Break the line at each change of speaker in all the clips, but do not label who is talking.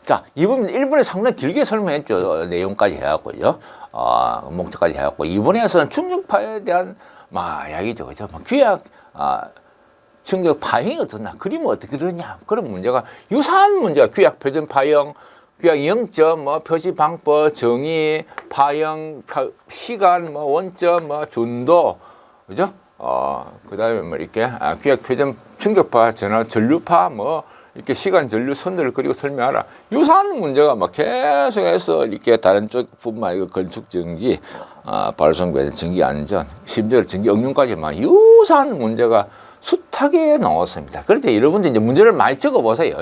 자, 이 부분 1분에 상당히 길게 설명했죠. 내용까지 해갖고요. 목적까지 해갖고. 2분에서는 충격파에 대한 이야기죠. 그죠? 귀약, 충격 파형이 어떻나, 그림은 어떻게 되느냐, 그런 문제가, 유사한 문제가 귀약 표준 파형, 귀약 영점, 표시 방법, 정의, 파형, 시간, 원점, 준도, 그죠? 그 다음에 이렇게, 귀약 표준 충격파, 전화, 전류파, 이렇게 시간 전류 선들을 그리고 설명하라. 유사한 문제가 계속해서 이렇게 다른 쪽뿐만 아니고 건축 전기, 발송 배선, 전기 안전, 심지어 전기 응용까지 유사한 문제가 숱하게 나왔습니다. 그럴 때 여러분들 이제 문제를 많이 적어 보세요.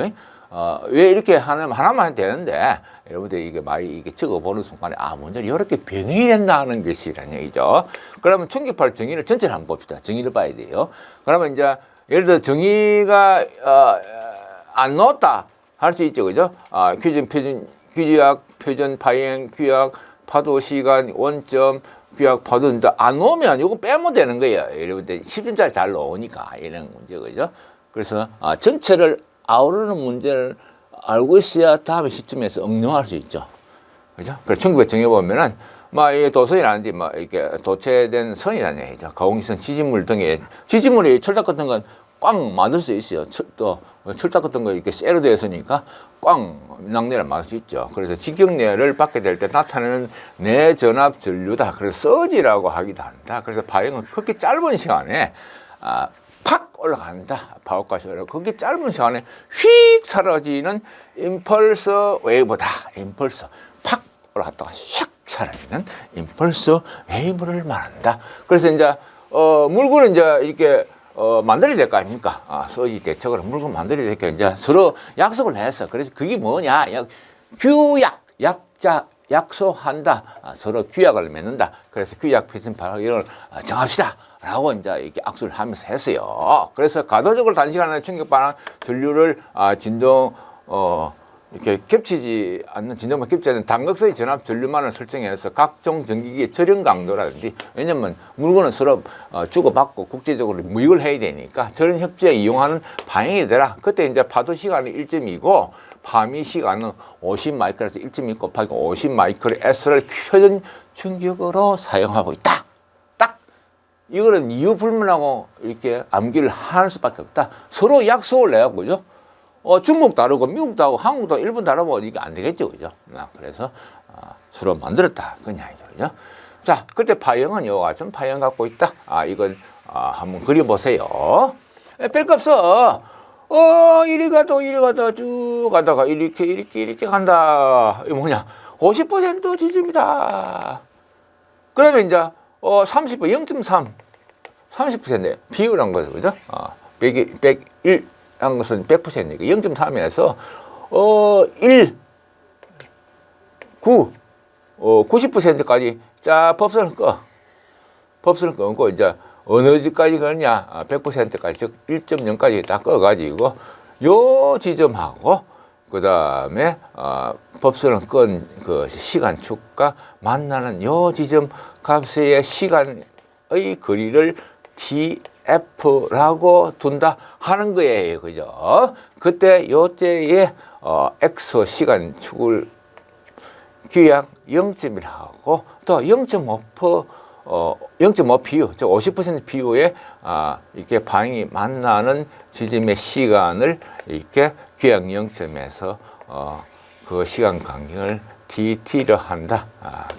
왜 이렇게 하나만 해도 되는데, 여러분들 이게 많이 적어 보는 순간에, 문제를 이렇게 변형이 된다는 것이라는 얘기죠. 그러면 충격파 정의를 전체를 한번 봅시다. 정의를 봐야 돼요. 그러면 이제 예를 들어 정의가 안 넣었다 할 수 있죠, 그죠? 귀약, 표준, 파형, 귀약, 파도, 시간, 원점, 귀약, 파도, 안 넣으면 이거 빼면 되는 거예요. 여러분들 10점짜리 잘 넣으니까 이런 문제, 그죠? 그래서 전체를 아우르는 문제를 알고 있어야 다음에 시점에서 응용할 수 있죠, 그죠? 그래서 충격파 정해 보면은 이 도선이라는데 이렇게 도체된 선이라는 얘기죠. 가공기선, 지지물 등의 지지물이 철탑 같은 건 꽉 만들 수 있어요. 철탑 같은 거 이렇게 쇠로 되어 있으니까 꽉 낙내를 막을 수 있죠. 그래서 직경내를 받게 될 때 나타나는 내전압 전류다. 그래서 서지라고 하기도 한다. 그래서 파형은 그렇게 짧은 시간에 팍 올라간다. 파워까지 올라가고 그렇게 짧은 시간에 휙 사라지는 임펄서 웨이브다. 임펄서 팍 올라갔다가 샥 사라지는 임펄서 웨이브를 말한다. 그래서 이제 물건은 이제 이렇게 만들어야 될 거 아닙니까? 서지 대책으로 물건 만들어야 되니까 이제 서로 약속을 했어. 그래서 그게 뭐냐? 규약, 약속한다. 서로 규약을 맺는다. 그래서 규약 표준 파형을 정합시다. 라고 이제 이렇게 악수를 하면서 했어요. 그래서 가도적으로 단시간에 충격반응 전류를 진동, 이렇게 겹치지 않는, 진동만 겹치지 않는 단극성의 전압 전류만을 설정해서 각종 전기기의 절연 강도라든지, 왜냐면 물건은 서로 주고받고 국제적으로 무역을 해야 되니까 절연 협조에 이용하는 방향이 되라. 그때 이제 파도 시간은 1점이고 파미 시간은 50마이크로에서 1.2 곱하기 50마이크로 S를 표준 충격으로 사용하고 있다. 딱 이거는 이유 불문하고 이렇게 암기를 할 수밖에 없다. 서로 약속을 내요, 그죠? 중국 다르고 미국 다르고 한국 다르고 일본 다르고 이게 안 되겠죠, 그죠? 그래서 서로 만들었다, 그런 이야기죠, 그죠? 자, 그때 파형은 요와 같은 파형 갖고 있다. 이건 한번 그려보세요. 별거 없어. 이리 가다 쭉 가다가 이렇게 간다. 이거 뭐냐? 50% 지점이다. 그러면 이제 0.3 30% 비율한 거죠, 그죠? 101 한 것은 100%니까 0.3에서 1, 9, 90%까지 자 법선을 꺼. 법선을 끊고 이제 어느 지까지 가느냐? 100%까지 즉 1.0까지 다 꺼가지고 요 지점하고 그 다음에 법선을 끈 그 시간축과 만나는 요 지점 값의 시간의 거리를 TF라고 둔다 하는 거예요, 그죠? 그때 요때에 X 시간축을 규약 0.1하고 또 0.5 비유, 즉 50% 비유에 이렇게 방이 만나는 지점의 시간을 이렇게 규약 0점에서 그 시간 간격을 DT로 한다.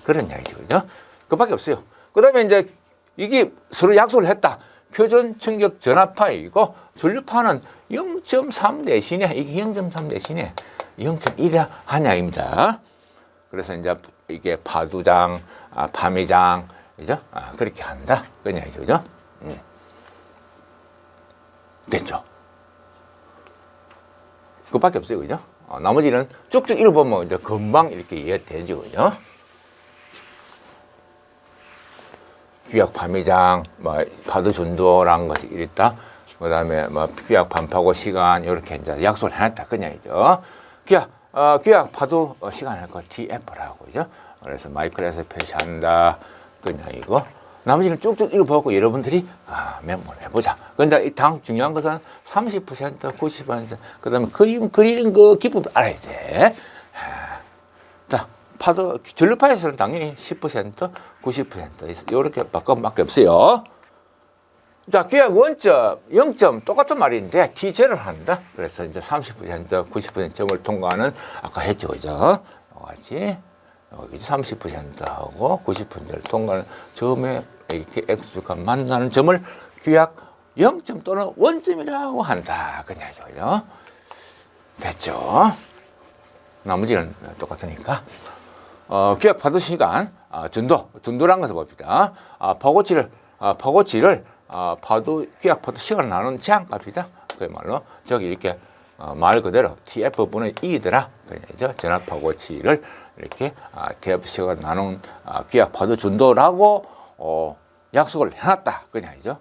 그런 이야기죠, 그죠? 그밖에 없어요. 그 다음에 이제 이게 서로 약속을 했다. 표준 충격 전압파이고 전류파는 0.3 대신에 이게 0.3 대신에 0.1이라 한 이야기입니다. 그래서 이제 이게 파두장, 파미장, 그죠? 그렇게 한다. 그런 이야기죠, 그죠? 됐죠? 그밖에 없어요, 그죠? 나머지는 쭉쭉 읽어보면 이제 금방 이렇게 이해되죠, 그죠? 규약 파미장, 파도 전도라는 것이 있다. 그 다음에 규약 반파고 시간, 이렇게 이제 약속을 해놨다. 그 이야기죠. 규약 파도 시간 할 거 TF라고, 그죠? 그래서 마이크로에서 표시한다. 그 이야기고. 나머지는 쭉쭉 읽어보고 여러분들이 메모해보자. 근데 당 중요한 것은 30%, 90%, 그 다음에 그리는 그 기법을 알아야 돼. 파도 전력파에서는 당연히 10%, 90% 이렇게 바꿔밖에 없어요. 자, 규약 원점, 0점 똑같은 말인데 T제를 한다. 그래서 이제 30%, 90% 점을 통과하는 아까 했죠, 그죠? 같이 여기 30%하고 90%를 통과하는 점에 이렇게 X가 만나는 점을 규약 0점 또는 원점이라고 한다. 그죠? 됐죠? 나머지는 똑같으니까. 규약 파도 시간, 준도란 것을 봅시다. 파고치를 파도, 규약 파도 시간을 나눈 제한값이다. 그야말로 저기 이렇게 말 그대로 TF분의 E더라. 그죠? 전압 파고치를 이렇게 TF 시간을 나눈 규약 파도 준도라고 약속을 해놨다. 그냥이죠.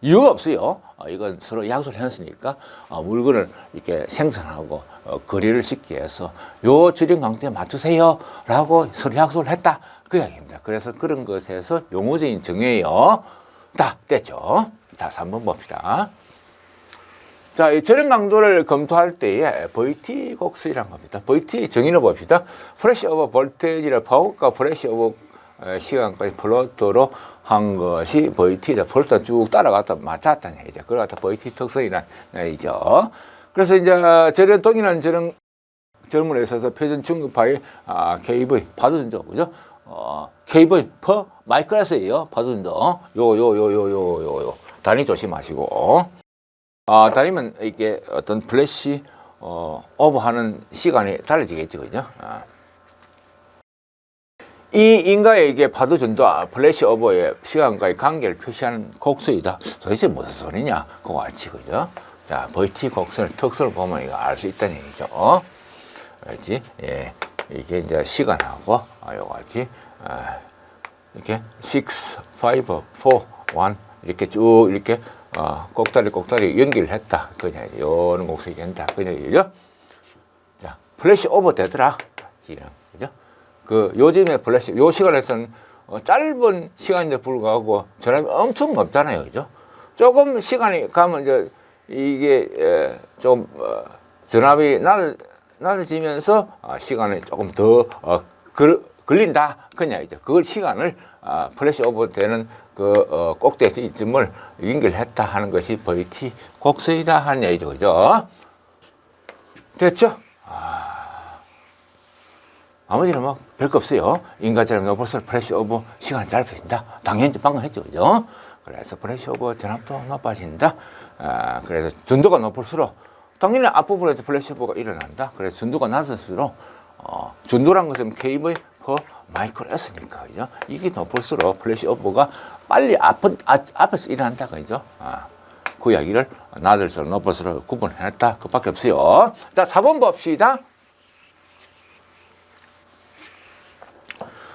이유가 없어요. 이건 서로 약속을 해놨으니까 물건을 이렇게 생산하고 거래를 시키기 위해서 요 저렴 강도에 맞추세요라고 서로 약속을 했다. 그 이야기입니다. 그래서 그런 것에서 용어적인 정의예요. 다 됐죠. 자, 3번 봅시다. 자, 이 저렴 강도를 검토할 때에 VT 곡수이란 겁니다. VT 정의를 봅시다. 프레시 오버 볼테이지를 파워과 프레시 오버 시간까지 플로트로 한 것이 VT다. 플로트 쭉 따라갔다 맞췄다는 얘기죠. 그걸 갖다 VT 특성이란 얘기죠. 그래서 이제 저런 동일한 저런 점을 있어서 표준 중급파의 KV 파도 준도 그죠? KV per 마이크로스예요. 파도 준도. 요 단위 조심하시고. 다니면 이게 어떤 플래시 오버하는 시간이 달라지겠죠, 그죠? 이 인가의 이게 파도 전도 플래시 오버의 시간과의 관계를 표시하는 곡수이다. 도대체 무슨 소리냐? 그거 알지, 그죠? 자, VT 곡선의 특성을 보면 이거 알 수 있다는 얘기죠. 알지? 예, 이게 이제 시간하고 요거 알지? 이렇게 6, 5, 4, 1 이렇게 쭉 이렇게 꼭다리 연기를 했다. 그냥 요런 곡선이 된다. 그냥 얘기죠. 자, 플래시 오버 되더라. 그죠? 그 요즘에 플래시 요 시간에서는 짧은 시간인데 불구하고 전압이 엄청 높잖아요, 그죠? 조금 시간이 가면 이제 이게 좀 전압이 낮아지면서 시간이 조금 더 걸린다. 그냥 이제 그걸 시간을 플래시 오버 되는 그 꼭대기 이점을 연결했다 하는 것이 VT 곡선이다 하는 얘기죠, 그죠? 됐죠? 나머지는 뭐 별거 없어요. 인가처럼 높을수록 프레시 오버 시간이 짧아진다. 당연히 방금 했죠, 그죠? 그래서 프레시 오버 전압도 높아진다. 그래서 준도가 높을수록 당연히 앞부분에서 프레시 오버가 일어난다. 그래서 준도가 낮을수록 준도란 것은 KV per 마이크로스니까, 그죠? 이게 높을수록 프레시 오버가 빨리 앞에서 일어난다, 그죠? 그 이야기를 낮을수록 높을수록 구분해냈다. 그밖에 없어요. 자, 4번 봅시다.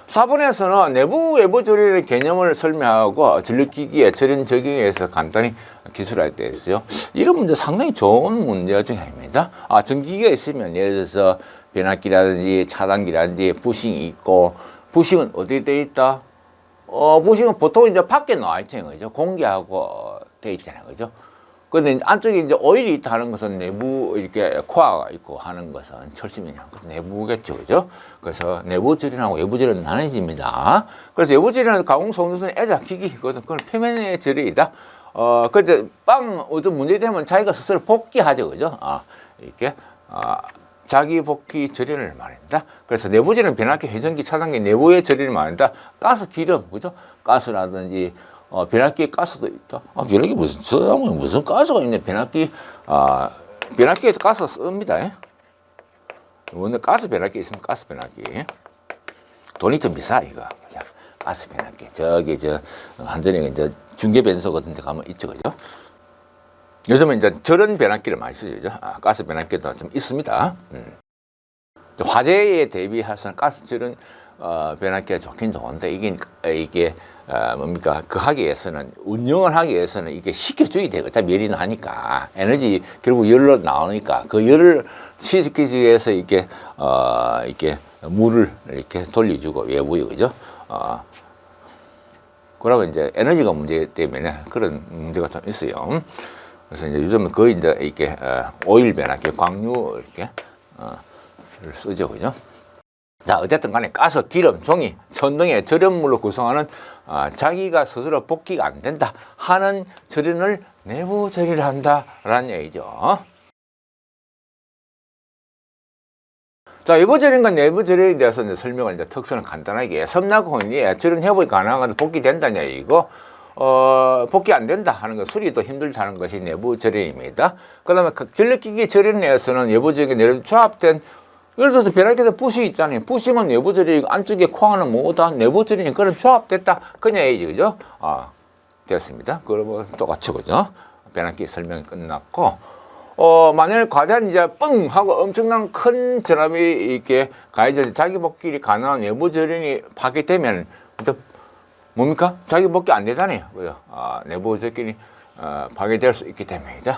4번에서는 내부 외부 조리의 개념을 설명하고 전력기기의 절연 적용에서 간단히 기술할 때 있어요. 이런 문제 상당히 좋은 문제 중에 하나입니다. 전기기가 있으면 예를 들어서 변압기라든지 차단기라든지 부싱이 있고, 부싱은 어디에 되어 있다? 부싱은 보통 이제 밖에 나와 있잖아요, 그죠? 공기하고 되어 있잖아요, 그죠? 근데 안쪽에 이제 오일이 있다 하는 것은 내부 이렇게 코어가 있고 하는 것은 철심이 내부겠죠, 그죠? 그래서 내부 절연하고 외부 절연 나눠집니다. 그래서 외부 절연은 가공 속도는 애작 기기거든. 그건 표면의 절연이다. 근데 어떤 문제 되면 자기가 스스로 복귀하죠, 그죠? 이렇게 자기 복귀 절연을 말한다. 그래서 내부 절연 변압기, 회전기, 차단기 내부의 절연을 말한다. 가스, 기름, 그죠? 가스라든지 변압기에 가스도 있다. 변압기 무슨 가스가 있네. 변압기에도 가스가 씁니다. 오늘 가스 변압기 있으면 가스 변압기. 돈이 좀 비싸, 이거. 가스 변압기. 저기, 한전에 이제 중계 변소 같은 데 가면 있죠, 그죠? 요즘은 이제 저런 변압기를 많이 쓰죠, 그죠? 가스 변압기도 좀 있습니다. 화재에 대비해서는 가스 저런 변압기가 좋긴 좋은데, 이게 뭡니까? 그 하기 위해서는, 운영을 하기 위해서는 이게 시켜줘야 되고, 어차피 열이 나니까. 에너지, 결국 열로 나오니까, 그 열을 시키기 위해서 이렇게 물을 이렇게 돌려주고, 외부에, 그죠? 그러면 이제 에너지가 문제 때문에 그런 문제가 좀 있어요. 그래서 이제 요즘은 거의 이제 이렇게 오일 변압기, 광유 이렇게 쓰죠, 그죠? 자, 어쨌든 간에 가스, 기름, 종이, 천 등의 절연물로 구성하는 자기가 스스로 복귀가 안 된다 하는 절연을 내부 절연을 한다라는 얘기죠. 자, 외부 절연과 내부 절연에 대해서 이제 설명을 이제 특성을 간단하게 섬나공이 절연 회복이 가능한 복귀된다는 얘기고 복귀 안 된다 하는 거, 수리도 힘들다는 것이 내부 절연입니다. 그다음에 전력기기 절연 내에서는 외부적인 내부 조합된 예를 들어서 변압기에 부싱 있잖아요. 부싱은 내부 절연이고 안쪽에 코어는 뭐다 내부 절연이 그런 조합됐다 그냥 얘기죠, 그죠? 됐습니다. 그러면 똑같이 그죠? 변압기 설명이 끝났고 만일 과연 이제 뻥 하고 엄청난 큰 전압이 이렇게 가해져서 자기 복귀이 가능한 내부 절연이 파괴되면 뭡니까? 자기 복귀 안 되잖아요. 그죠? 내부 절연이 파괴될 수 있기 때문이죠.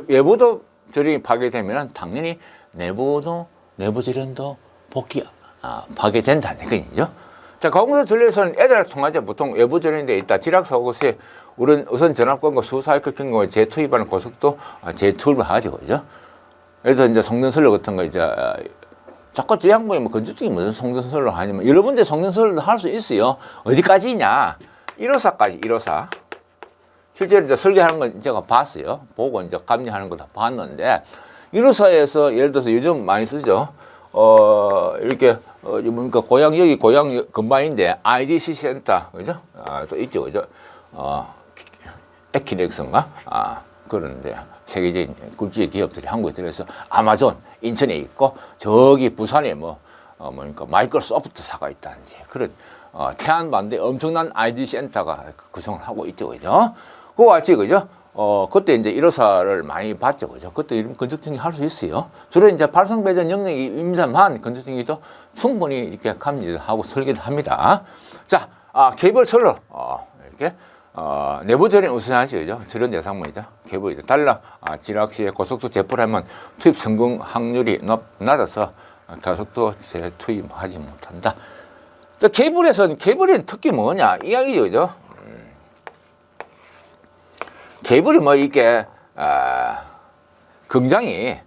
외부도 절연이 파괴되면 당연히 내부 절연도 복귀 파괴된다는 얘기죠. 자, 공사 전류에서는 애들 통하자 보통 외부 절연이 돼 있다. 지락사고시에 우선 전압권과 수사이클 경고에 재투입하는 고속도 재투입을 하죠, 그죠? 그래서 이제 성전설로 같은 거 이제 자꾸 저 양반이 뭐 건축적인 무슨 성전설로 하냐면 여러 군데 성전설도 할 수 있어요. 어디까지냐? 1호사까지 1호사. 실제로 이제 설계하는 건 제가 봤어요. 보고 이제 감리하는 거 다 봤는데 1호사에서 예를 들어서 요즘 많이 쓰죠. 이렇게 뭡니까 여기 고향 근방인데 IDC 센터 그죠? 또 있죠, 그죠? 에키넥스인가? 그런데 세계적인 국제 기업들이 한국에 들어서 아마존 인천에 있고 저기 부산에 뭡니까 마이크로소프트사가 있다든지 그런 태안반도에 엄청난 ID 센터가 구성을 하고 있죠, 그죠? 그거 같이 그죠? 그때 이제 1호사를 많이 봤죠, 그죠? 그때 이런 건축증이 할 수 있어요. 주로 이제 발성 배전 영역이 임산한 건축증이도 충분히 이렇게 감리하고 설계도 합니다. 자, 케이블 설로 이렇게 내부 절연 우선하죠, 그죠? 절연 대상물이죠. 케이블이죠. 달라 지락시에 고속도 재포를 하면 투입 성공 확률이 낮아서 고속도 재투입하지 못한다. 또 케이블에서는 케이블의 특기 뭐냐 이야기죠, 그죠? 케이블이 이게 긍장이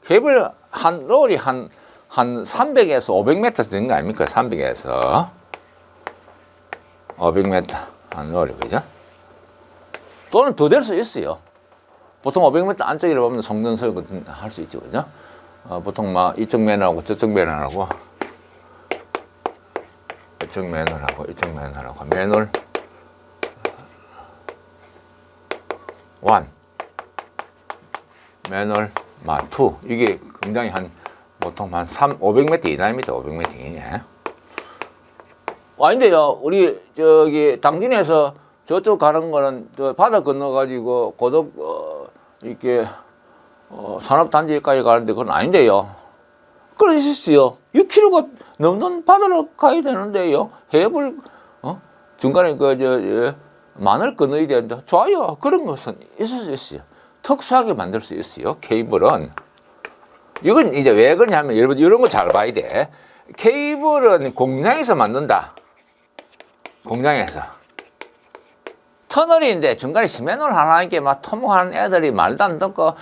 케이블 한 롤이 한 300에서 500m 되는 거 아닙니까? 300에서 500m 한 롤이 그죠? 또는 더 될 수 있어요. 보통 500m 안쪽에 보면 성전설 같은 할 수 있죠, 그죠? 보통 이쪽 면하고 저쪽 면하고 이쪽 면하고 이쪽 면하고 맨홀 1, 맨홀 2 이게 굉장히 보통 한 500m 이내입니다. 500m 이내. 아닌데요. 우리 저기 당진에서 저쪽 가는 거는 저 바다 건너가지고 고덕 이렇게 산업단지까지 가는데 그건 아닌데요. 그럴 수 있어요. 6km가 넘는 바다로 가야 되는데요. 해협을 중간에 만을 건너야 되는데 좋아요. 그런 것은 있을 수 있어요. 특수하게 만들 수 있어요. 케이블은 이건 이제 왜 그러냐면 여러분 이런 거 잘 봐야 돼. 케이블은 공장에서 만든다. 공장에서 터널인데 중간에 시멘을 하나 이렇게 토목하는 애들이 말도 안 듣고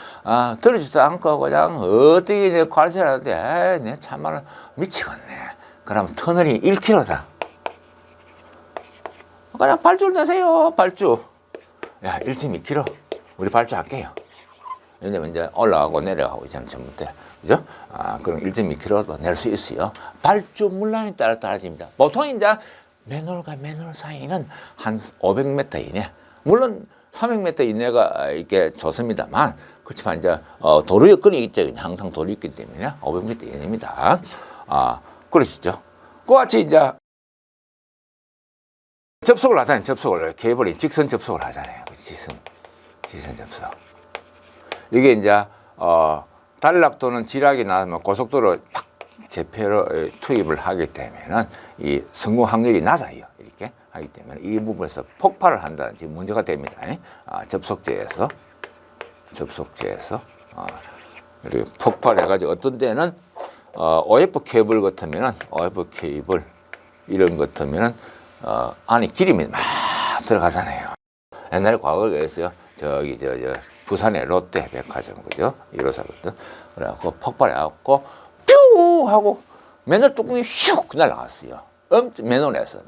들어주지도 않고 그냥 어떻게 관세를 하는데 내 참말로 미치겠네. 그러면 터널이 1km다. 그냥 발주 내세요, 발주. 야, 1.2km. 우리 발주 할게요. 왜냐면 이제 올라가고 내려가고 있잖아요, 전부 때. 그죠? 그럼 1.2km도 낼 수 있어요. 발주 물량에 따라 달라집니다. 보통 이제 맨홀과 맨홀 사이는 한 500m 이내. 물론 300m 이내가 이렇게 좋습니다만, 그렇지만 이제 도로 여건이 있죠. 항상 도로 있기 때문에 500m 이내입니다. 그러시죠. 그와 같이 이제 접속을 하잖아요. 접속을. 케이블이 직선 접속을 하잖아요. 직선 접속. 이게 이제, 단락 또는 지락이 나면 고속도로 팍 재표로 투입을 하기 때문에 이 성공 확률이 낮아요. 이렇게 하기 때문에 이 부분에서 폭발을 한다는 문제가 됩니다. 접속제에서. 이렇게 폭발해가지고 어떤 데는, OF 케이블 같으면은, OF 케이블 이런 것 같으면은, 안에 기름이 막 들어가잖아요. 옛날에 과거에 그랬어요. 저기 부산의 롯데 백화점 그죠? 1호사거든. 그래갖고 폭발해갖고 아우 하고 맨홀 뚜껑이 슉 날아갔어요. 맨홀에서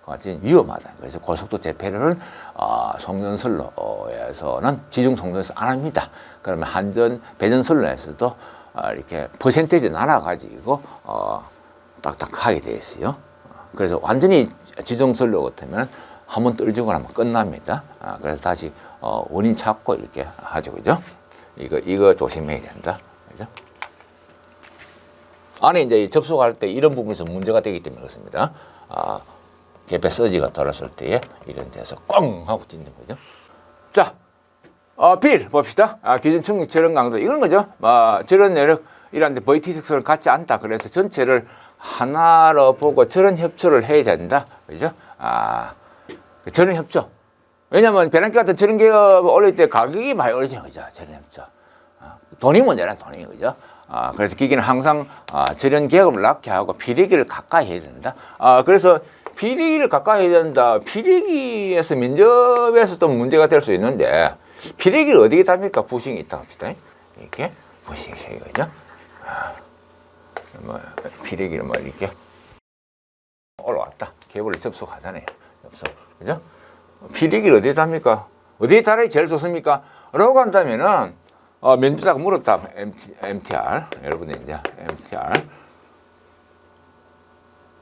같이 위험하다. 그래서 고속도 재폐를 송전선로에서는 지중 송전에서 안 합니다. 그러면 한전 배전선로에서도 이렇게 퍼센테이지 나눠가지고 딱딱하게 돼 있어요. 그래서 완전히 지중선로 같으면 한번 떨어지고 나면 끝납니다. 그래서 다시 원인 찾고 이렇게 하죠, 그죠? 이거 조심해야 된다, 그죠? 안에 이제 접속할 때 이런 부분에서 문제가 되기 때문에 그렇습니다. 개폐 서지가 돌았을 때에 이런 데서 꽝 하고 찢는 거죠. 자, 빌 봅시다. 기준 충격 저런 강도 이런 거죠. 저런 내력 이란데 VT6를 갖지 않다. 그래서 전체를 하나로 보고 저런 협조를 해야 된다. 그죠? 저런 협조. 왜냐면 배낭기 같은 저런 기업 올릴 때 가격이 많이 오르죠. 그죠? 저런 협조. 돈이 문제라 돈이. 그죠? 그래서 기기는 항상 저런 계급을 낳게 하고 비례기를 가까이 해야 된다. 그래서 비례기를 가까이 해야 된다. 비례기에서 면접에서 또 문제가 될 수 있는데 비례기를 어디에 답니까? 부싱이 있다 합시다. 이렇게 부싱이 생기죠. 비례기를 이렇게 올라왔다. 케이블을 접속하잖아요. 그죠? 비례기를 어디에 답니까? 어디에 달아야 제일 좋습니까? 라고 한다면은 면접자가 물었다. MTR. 여러분들 이제 MTR.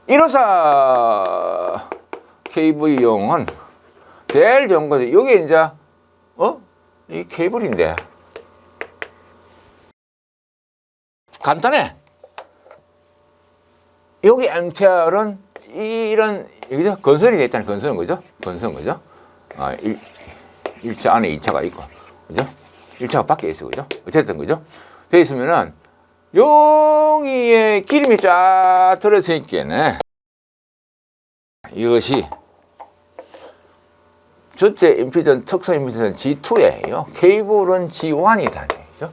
154 KV용은 제일 좋은 거지. 여기 이제, 이 케이블인데. 간단해. 여기 MTR은 이런, 여기죠? 건설이 돼 있다는 건설은 거죠? 건설은 거죠? 1차 안에 2차가 있고. 그죠? 1차가 밖에 있어. 그죠? 어쨌든, 그죠? 되어 있으면은, 여기에 기름이 쫙 들어있으니까 이것이 전체 임피던 특성 임피던 G2예요. 케이블은 G1이다. 그죠?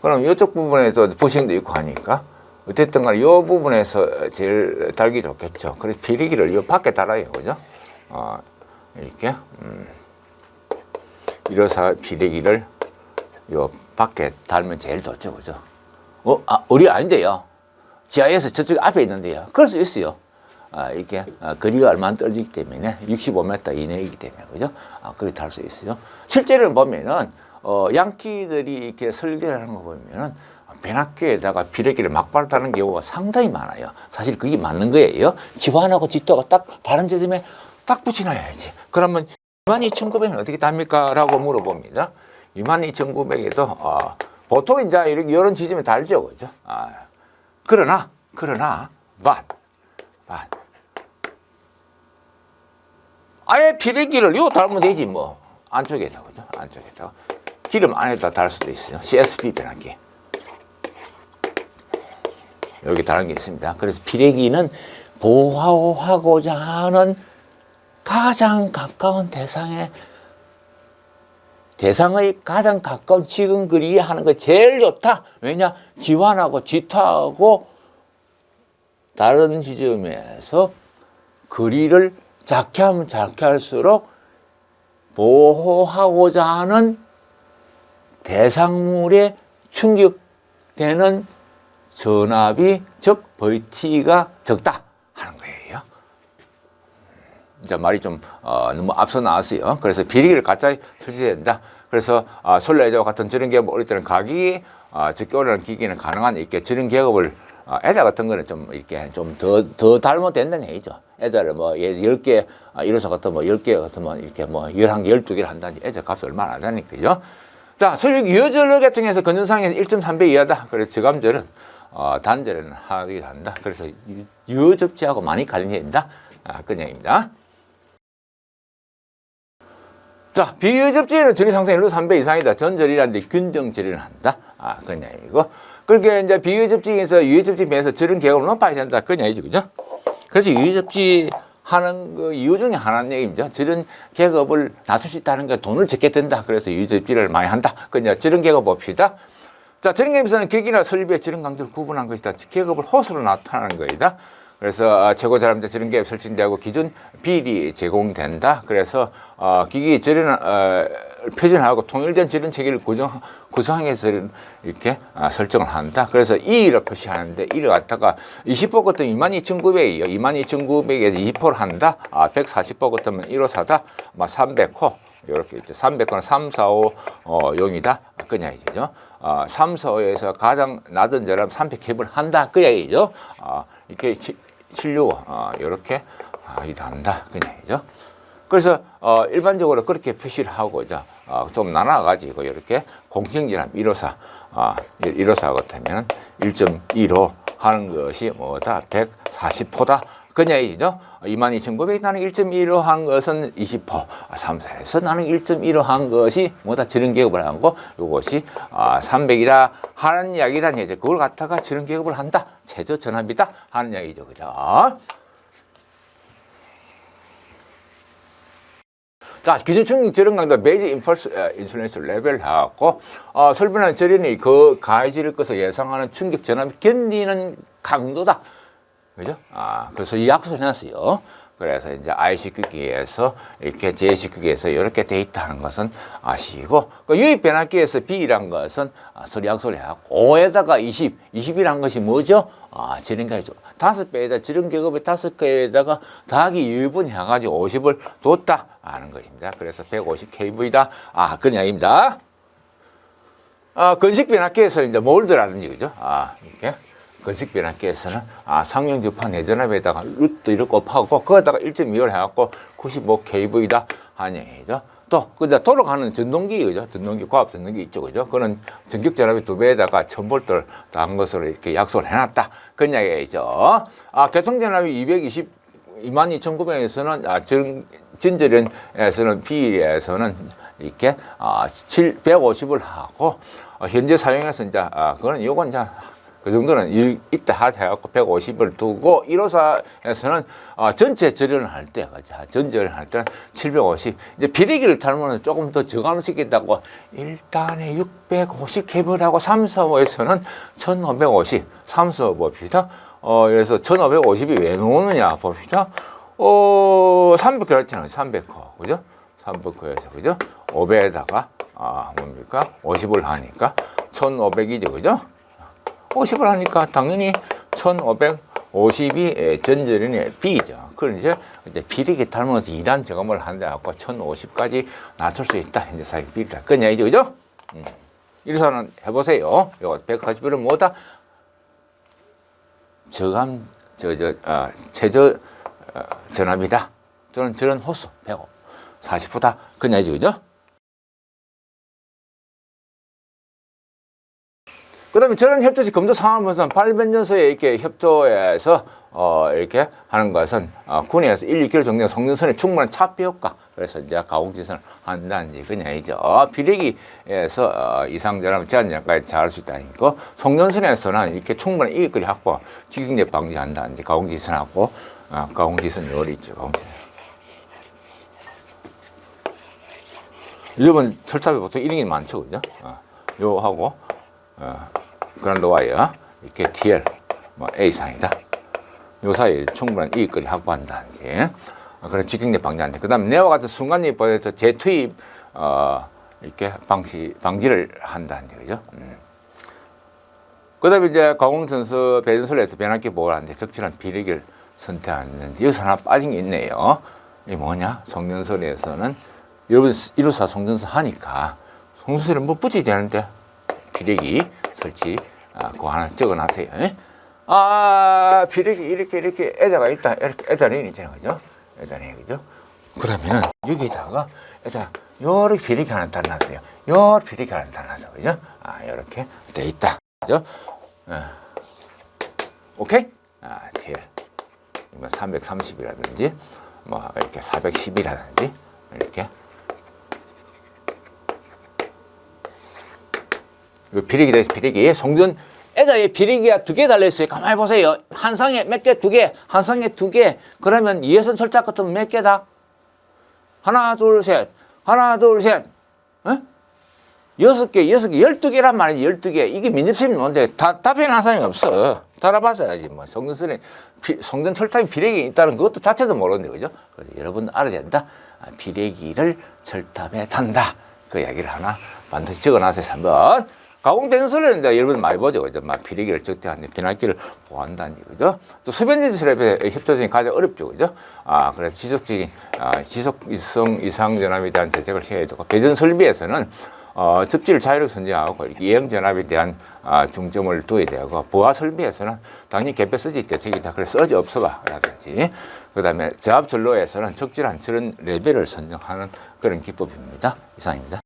그럼 이쪽 부분에도 부싱도 있고 하니까 어쨌든 간에 이 부분에서 제일 달기 좋겠죠. 그래서 비리기를 이 밖에 달아요. 그죠? 이렇게 이래서 비리기를 요 밖에 달면 제일 좋죠. 그죠? 우리 아닌데요. 지하에서 저쪽 앞에 있는데요. 그럴 수 있어요. 이렇게 거리가 얼마나 떨어지기 때문에 65m 이내이기 때문에 그죠? 그렇게 달 수 있어요. 실제로 보면은 양키들이 이렇게 설계를 하는 거 보면은 배낭기에다가 비례기를 막바로 타는 경우가 상당히 많아요. 사실 그게 맞는 거예요. 지환하고 G2가 딱 다른 지점에 딱 붙여놔야지. 그러면 22,900은 어떻게 답니까? 라고 물어봅니다. 22,900에도 보통 이제 이런 지점에 달죠. 그죠? 그러나, 아예 비례기를 요 달면 되지, 뭐. 안쪽에다, 그죠? 안쪽에다가. 기름 안에다 달 수도 있어요. CSP 배낭기. 여기 다른 게 있습니다. 그래서 비례기는 보호하고자 하는 가장 가까운 대상의 가장 가까운 지금 거리에 하는 거 제일 좋다. 왜냐? G1하고 G2하고 다른 지점에서 거리를 작게 하면 작게 할수록 보호하고자 하는 대상물에 충격되는 전압이 즉 VT가 적다 하는 거예요. 이제 말이 좀 너무 앞서 나왔어요. 그래서 비례기를 가까이 설치해야 된다. 그래서 솔레저와 같은 저런 계급 올릴 때는 가격이 적게 오르는 기기는 가능한 이렇게 저런 계급을 애자 같은 거는 좀 이렇게 좀 더 잘못된다는 얘기죠. 애자를 뭐 10개, 1호사 같은 뭐 10개 같으면 이렇게 뭐 11개, 12개를 한다니 애자 값이 얼마나 안 하니까요. 자, 소유 유효절 계통에서 건전상에서 1.3배 이하다. 그래서 저감절은 단절은 하기 한다. 그래서 유효접지하고 많이 관련이 된다. 그런 얘기입니다. 자, 비유효접지는 전이 상승 1로 3배 이상이다. 전절이라는데 균등절이를 한다. 그런 얘기고. 그렇게 이제 비유효접지에서 유효접지 비해서 저런 계급을 높아야 된다. 그런 얘기죠. 그죠? 그래서 유효접지 하는 그 이유 중에 하나는 얘기입니다. 저런 계급을 낮출 수 있다는 게 돈을 적게 든다. 그래서 유효접지를 많이 한다. 그냥 저런 계급 봅시다. 자, 저런 계급에서는 격이나 설비의 저런 강도를 구분한 것이다. 계급을 호수로 나타나는 것이다. 그래서 최고 잘하면 저런 계급 설치되고 기존 비리 제공된다. 그래서 기기 저런 표준하고 통일된 지름 체계를 구성해서 이렇게 설정을 한다. 그래서 2로 표시하는데 2를 갖다가 20호 같으면 22,900이에요. 22,900에서 20호를 한다. 140호 같으면 1호 사다. 300호 이렇게 있죠. 300호는 3, 4, 5, 0이다. 그 이야기죠. 3, 4, 5에서 가장 낮은 저람 300캡을 한다. 그 이야기죠. 이렇게 765 이렇게 한다. 그 이야기죠. 그래서 일반적으로 그렇게 표시를 하고 좀 나눠가지고 이렇게 공식전압 154 154 같으면 1.15 하는 것이 뭐다 140호다 그 얘기죠. 22,900 나는 1.15 한 것은 20호 3사에서 나는 1.15 한 것이 뭐다 지름계급을 한 거 이것이 300이다 하는 이야기란 얘기죠. 그걸 갖다가 지름계급을 한다 최저전압이다 하는 이야기죠. 그죠? 자, 기준충격 저런 강도 메이저 임펄스 인슐레이션 레벨 해갖고 설변한 저련이 그 가해질 것을 예상하는 충격 전압이 견디는 강도다. 그죠? 그래서 이 약속을 해놨어요. 그래서 이제 ICQ기에서 이렇게 JCQ기에서 이렇게 돼 있다는 것은 아시고 그 유입 변압기에서 B란 것은 서류 약속을 해갖고 5에다가 20이란 것이 뭐죠? 지름계급이죠. 5배에다 지름계급의 5개에다가 더하기 1분 해가지고 50을 뒀다 하는 것입니다. 그래서 150kV다. 그런 이야기입니다. 건식 변압기에서 이제 몰드라든지 그죠? 이렇게. 건식 변압기에서는 상용주파 내전압에다가 루트 이렇게 곱하고 거기다가 1.25를 해갖고 95kV다 하는 얘기죠. 또 근데 돌아가는 전동기 그죠? 전동기 과압 전동기 있죠 그죠? 그거는 전격 전압이 2배에다가 1000V를 더한 것으로 이렇게 약속을 해놨다 그런 이야기죠. 교통 전압이 22,900에서는 진저련에서는 B에서는 이렇게 150을 하고 현재 사용해서 이제 그거는 요건 이제 그 정도는 있다 해갖고 150을 두고 154에서는 전체 절연을 할 때, 전절을 할 때는 750. 이제 비례기를 달면 조금 더 저감을 시켰다고 일단에 650kV하고 3, 4, 5에서는 1550. 3, 4, 5 봅시다. 그래서 1550이 왜 나오느냐 봅시다. 300 그랬잖아요. 300호. 그죠? 300호에서, 그죠? 5배에다가, 뭡니까? 50을 하니까 1500이죠. 그죠? 50을 하니까 당연히 1550이 전절연의 B죠. 그러니까 이제 비례기 닮으면서 2단 저감을 한다 갖고 1050까지 낮출 수 있다. 현재 사용 비례다. 그건 얘기죠. 그죠? 이래서는 해보세요. 요거 141은 뭐다? 저감, 최저 전압이다. 또는 저런 호수 140보다. 그건 얘기죠. 그죠? 그 다음에 저런 협조시 검도 상황을 보면 발변전소에 이렇게 협조해서 이렇게 하는 것은 군에서 1, 2km 정도 송전선에 충분한 차폐 효과. 그래서 이제 가공지선을 한다는 그냥 이죠. 비례기에서 이상전압 제한전압까지 잘할 수 있다는 거. 송전선에서는 이렇게 충분한 이익거리 확보, 직경제 방지한다는 가공지선하고 가공지선 요리 있죠. 가공지선. 요즘은 철탑이 보통 이런 게 많죠, 그죠? 요 하고. 그란드 와이어 이렇게 TL A상이다. 요 사이에 충분한 이익거리 확보한다든지 그런 직경제 방지한다. 그 다음에 내와 같은 순간적인 보여서 재투입 이렇게 방지를 한다든지 그죠? 그 다음에 이제 가공선수 배전설에서 변압기 보호를 하는데 적절한 비례기를 선택하는데 여기서 하나 빠진 게 있네요. 이게 뭐냐? 송전선에서는 여러분 1호사 송전선 하니까 송전선에 뭐 붙이지 되는데 비례기 설치 그거 하나 적어놨어요. 비례기 이렇게 애자가 있다. 이렇게 애자는 있잖아요. 그죠? 애자네. 그죠? 그러면은 여기다가 애자 요렇게 비례기 하나 달아놨어요. 요렇게 비례기 하나 달아놨어요. 그죠? 요렇게 돼 있다. 그죠? 오케이? TL. 이거 330이라든지 뭐 이렇게 410이라든지 이렇게 비례기 대해서 비례기 송전 에다에 비례기가 2개 달려있어요. 가만히 보세요. 한 상에 몇 개? 2개. 한 상에 2개. 그러면 이해선 철탑 같으면 몇 개다? 하나, 둘, 셋. 하나, 둘, 셋. 6개, 12개란 말이지. 12개. 이게 민접심이 뭔데? 답변 한 사람이 없어. 달아봤어야지. 뭐. 송전 철탑이 비례기 있다는 그것도 자체도 모르는데, 그죠? 그래서 여러분 알아야 된다. 비례기를 철탑에 단다. 그 이야기를 하나 반드시 적어놨어요. 한번 가공된 이제 여러분 많이 보죠. 그죠? 막 피리기를 적대하는 비날기를 보호한다는 거죠. 또 소변지질의 협조성이 가장 어렵죠. 그죠? 그래서 지속성 이상 전압에 대한 대책을 해야 되고, 배전 설비에서는 접지를 자유롭게 선정하고 예형 전압에 대한 중점을 둬야 되고, 보아 설비에서는 당연히 개폐 서지 대책이 다 그래 서지 없어봐라든지, 그다음에 저압 전로에서는 적절한 저런 레벨을 선정하는 그런 기법입니다. 이상입니다.